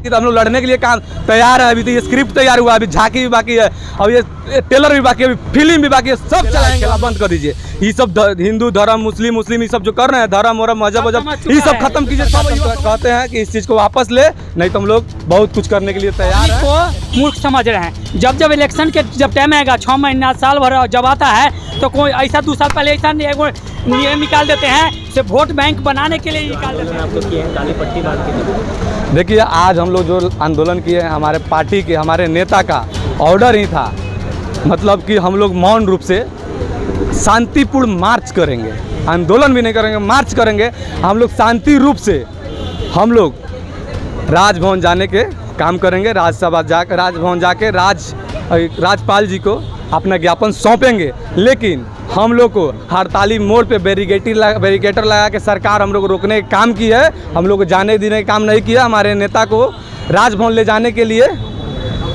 तो हम लोग लड़ने के लिए काम तैयार है। अभी तो ये स्क्रिप्ट तैयार हुआ, अभी झांकी भी बाकी है, अब ये ट्रेलर भी बाकी है, अभी फिल्म भी बाकी है, सब चलाएंगे। बंद कर दीजिए ये सब हिंदू धर्म मुस्लिम ये सब जो कर रहे हैं, धर्म और मजहब ये सब खत्म कीजिए। सब कहते हैं कि इस चीज़ को वापस ले, नहीं तो हम लोग बहुत कुछ करने के लिए तैयार हैं। को मूर्ख समझ रहे हैं। जब इलेक्शन के जब टाइम आएगा 6 महीना साल भर जब आता है तो कोई ऐसा 2 साल पहले ऐसा नियम निकाल देते हैं, सिर्फ वोट बैंक बनाने के लिए निकाल देते हैं। आप लोग किए हैं काली पट्टी बांध के। देखिए आज हम लोग जो आंदोलन किए हैं, हमारे पार्टी के हमारे नेता का ऑर्डर ही था, मतलब कि हम लोग मौन रूप से शांतिपूर्ण मार्च करेंगे, आंदोलन भी नहीं करेंगे, मार्च करेंगे। हम लोग शांति रूप से हम लोग राजभवन जाने के काम करेंगे, राज्यसभा जाकर राजभवन जाके राज्यपाल जी को अपना ज्ञापन सौंपेंगे। लेकिन हम लोग को हड़ताली मोड़ पे बैरिकेटर लगा के सरकार हम लोग को रोकने का काम की है, हम लोग को जाने देने का काम नहीं किया। हमारे नेता को राजभवन ले जाने के लिए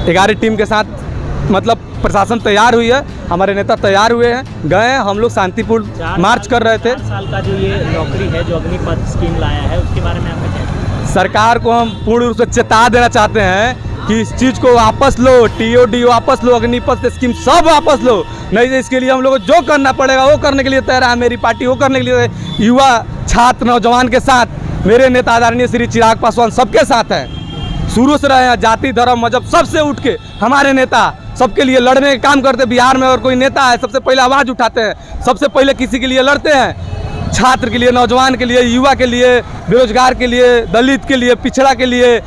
11 टीम के साथ मतलब प्रशासन तैयार हुई है, हमारे नेता तैयार हुए हैं, गए हम लोग शांतिपूर्ण मार्च कर रहे थे। 4 साल का जो ये नौकरी है जो अग्निपथ स्कीम लाया है उसके बारे में आपका क्या? सरकार को हम पूर्ण रूप से चेता देना चाहते हैं कि इस चीज़ को वापस लो, TOD वापस लो, अग्निपथ स्कीम सब वापस लो, नहीं तो इसके लिए हम लोग को जो करना पड़ेगा वो करने के लिए तैयार है। मेरी पार्टी वो करने के लिए, युवा छात्र नौजवान के साथ मेरे नेता आदरणीय श्री चिराग पासवान सबके साथ हैं, शुरू से रहे हैं। जाति धर्म मजहब सबसे उठ के हमारे नेता सबके लिए लड़ने का काम करते हैं। बिहार में और कोई नेता है सबसे पहले आवाज़ उठाते हैं, सबसे पहले किसी के लिए लड़ते हैं, छात्र के लिए, नौजवान के लिए, युवा के लिए, बेरोजगार के लिए, दलित के लिए, पिछड़ा के लिए,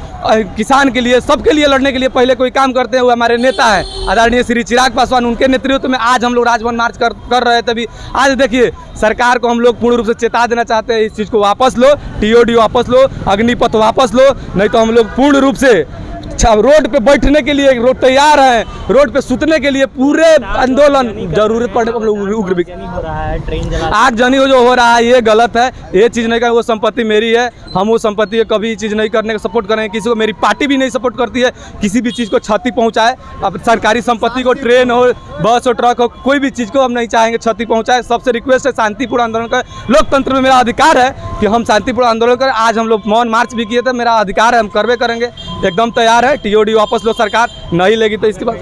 किसान के लिए, सबके लिए लड़ने के लिए पहले कोई काम करते हैं वो हमारे नेता है आदरणीय श्री चिराग पासवान। उनके नेतृत्व में आज हम लोग राजभवन मार्च कर रहे थे। अभी आज देखिए सरकार को हम लोग पूर्ण रूप से चेता देना चाहते हैं, इस चीज़ को वापस लो, TOD वापस लो, अग्निपथ वापस लो, नहीं तो हम लोग पूर्ण रूप से रोड पे बैठने के लिए रोड तैयार है, रोड पे सुतने के लिए पूरे आंदोलन जरूरत पड़ने पर उग्र आगजनी जो हो रहा है ये गलत है। ये चीज़ नहीं करें, वो संपत्ति मेरी है, हम वो संपत्ति है कभी चीज़ नहीं करने का सपोर्ट करेंगे। किसी को मेरी पार्टी भी नहीं सपोर्ट करती है किसी भी चीज़ को क्षति पहुंचाए। अब सरकारी संपत्ति को, ट्रेन हो, बस हो, ट्रक हो, कोई भी चीज़ को हम नहीं चाहेंगे क्षति पहुंचाए। सबसे रिक्वेस्ट है शांतिपूर्ण आंदोलन कर। लोकतंत्र में मेरा अधिकार है कि हम शांतिपूर्ण आंदोलन करें। आज हम लोग मौन मार्च भी किए थे, मेरा अधिकार है, हम करवे करेंगे, एकदम तैयार है। TOD वापस लो, सरकार नहीं लेगी तो इसके बाद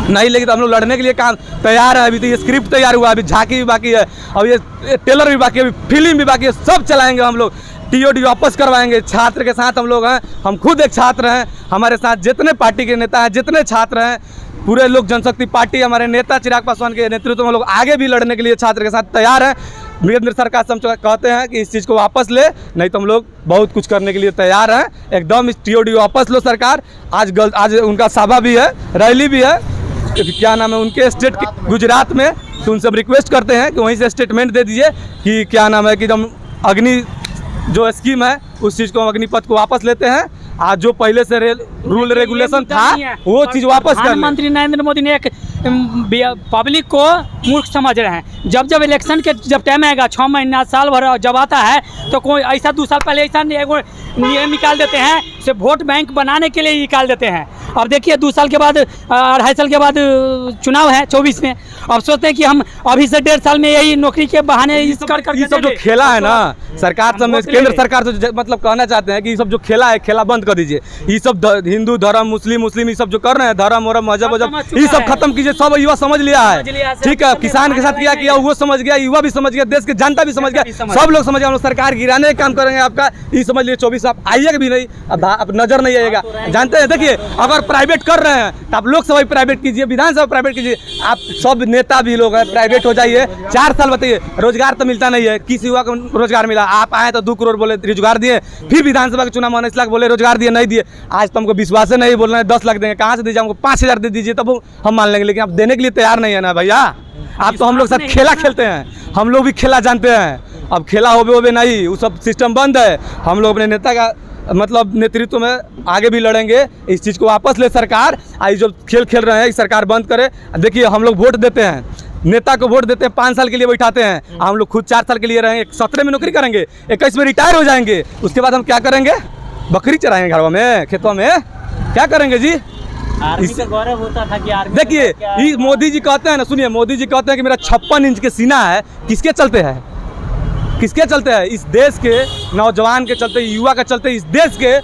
नहीं लेगी तो हम लोग लड़ने के लिए काम तैयार है। अभी तो ये स्क्रिप्ट तैयार हुआ, अभी झांकी भी बाकी है, अब ये ट्रेलर भी बाकी है, अभी फिल्म भी बाकी है, सब चलाएंगे। हम लोग TOD वापस करवाएंगे। छात्र के साथ हम लोग हैं, हम खुद एक छात्र हैं, हमारे साथ जितने पार्टी के नेता हैं, जितने छात्र हैं, पूरे लोक जनशक्ति पार्टी हमारे नेता चिराग पासवान के नेतृत्व में हम लोग आगे भी लड़ने के लिए छात्र के साथ तैयार हैं। वीरेंद्र सरकार से हम कहते हैं कि इस चीज़ को वापस ले, नहीं तो हम लोग बहुत कुछ करने के लिए तैयार हैं। एकदम इस TOD वापस लो सरकार। आज उनका सभा भी है, रैली भी है, क्या नाम है उनके स्टेट गुजरात में, तो उनसे रिक्वेस्ट करते हैं कि वहीं से स्टेटमेंट दे दीजिए कि क्या नाम है कि जब अग्नि जो स्कीम है उस चीज़ को हम अग्निपथ को वापस लेते हैं। आज जो पहले से रूल रेगुलेशन था वो चीज़ वापस कर। प्रधानमंत्री नरेंद्र मोदी ने एक पब्लिक को मूर्ख समझ रहे हैं। जब इलेक्शन के जब टाइम आएगा 6 महीना साल भर जब आता है तो कोई ऐसा 2 साल पहले ऐसा नियम निकाल देते हैं, सिर्फ वोट बैंक बनाने के लिए निकाल देते हैं। अब देखिए 2 साल के बाद 2.5 साल के बाद चुनाव है 24 में। अब सोचते हैं कि हम अभी से 1.5 साल में यही नौकरी के बहाने ये सब जो खेला है ना सरकार से, केंद्र सरकार से मतलब कहना चाहते हैं कि ये सब जो खेला है खेला बंद कर दीजिए। ये सब हिंदू धर्म मुस्लिम ये सब जो कर रहे हैं, धर्म और मजहब ये सब खत्म कीजिए। सब युवा समझ लिया है, ठीक है, किसान के साथ क्या किया वो समझ गया, युवा भी समझ गया, देश की जनता भी समझ गया, सब लोग समझ गए। हम लोग सरकार गिराने का काम करेंगे आपका, ये समझ लिए। 24 आप आइएगा भी नहीं, अब नजर नहीं आएगा। जानते हैं, देखिए अगर प्राइवेट कर रहे हैं तो आप लोकसभा प्राइवेट कीजिए, विधानसभा प्राइवेट कीजिए। आप सब नेता भी लोग हैं, प्राइवेट हो जाइए। 4 साल बताइए, रोजगार तो मिलता नहीं है, किस युवा को रोजगार मिला? आप आए तो 2 करोड़ बोले रोजगार दिए, फिर विधानसभा के चुनाव में 19 लाख बोले रोजगार दिए, नहीं दिए। आज तो हमको विश्वास नहीं, बोल रहे हैं 10 लाख देंगे, कहाँ से दीजिए? हमको 5,000 दे दीजिए तब हम मान लेंगे, लेकिन आप देने के लिए तैयार नहीं है ना भैया। आप तो हम लोग साथ खेला खेलते हैं, हम लोग भी खेला जानते हैं। अब खेला होबे नहीं, वो सब सिस्टम बंद है। हम लोग अपने नेता का मतलब नेतृत्व में आगे भी लड़ेंगे। इस चीज़ को वापस ले सरकार। आई जो खेल खेल रहे हैं सरकार बंद करे। देखिए हम लोग वोट देते हैं, नेता को वोट देते हैं, 5 साल के लिए बैठाते हैं। हम लोग खुद 4 साल के लिए रहेंगे, 17 में नौकरी करेंगे, 21 में रिटायर हो जाएंगे। उसके बाद हम क्या करेंगे? बकरी चराएंगे घरों में, खेतों में, क्या करेंगे जी? आर्मी का गौरव होता था कि आर्मी। देखिए मोदी जी कहते हैं ना, सुनिए, मोदी जी कहते हैं कि मेरा 56 इंच के सीना है। किसके चलते है? किसके चलते हैं? इस देश के नौजवान के चलते, युवा के चलते, इस देश के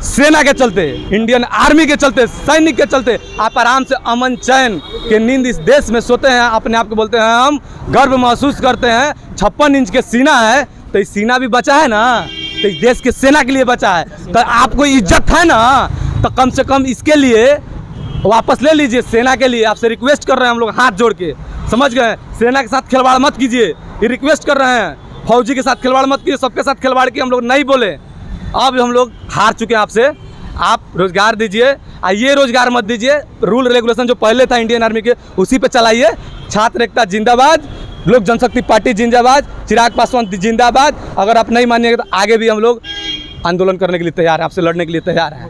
सेना के चलते, इंडियन आर्मी के चलते, सैनिक के चलते आप आराम से अमन चैन के नींद इस देश में सोते हैं। अपने आप को बोलते हैं हम गर्व महसूस करते हैं। 56 इंच के सीना है, तो इस सीना भी बचा है ना, तो इस देश के सेना के लिए बचा है। तो आपको इज्जत है ना, तो कम से कम इसके लिए वापस ले लीजिए। सेना के लिए आपसे रिक्वेस्ट कर रहे हैं हम लोग हाथ जोड़ के, समझ गए? सेना के साथ खिलवाड़ मत कीजिए, ये रिक्वेस्ट कर रहे हैं। फौजी के साथ खिलवाड़ मत कीजिए, सबके साथ खिलवाड़ की हम लोग नहीं बोले। अब हम लोग हार चुके हैं आपसे। आप रोज़गार दीजिए, ये रोज़गार मत दीजिए। रूल रेगुलेशन जो पहले था इंडियन आर्मी के, उसी पे चलाइए। छात्र एकता जिंदाबाद, लोक जनशक्ति पार्टी जिंदाबाद, चिराग पासवान जिंदाबाद। अगर आप नहीं मानिएगा तो आगे भी हम लोग आंदोलन करने के लिए तैयार हैं, आपसे लड़ने के लिए तैयार हैं।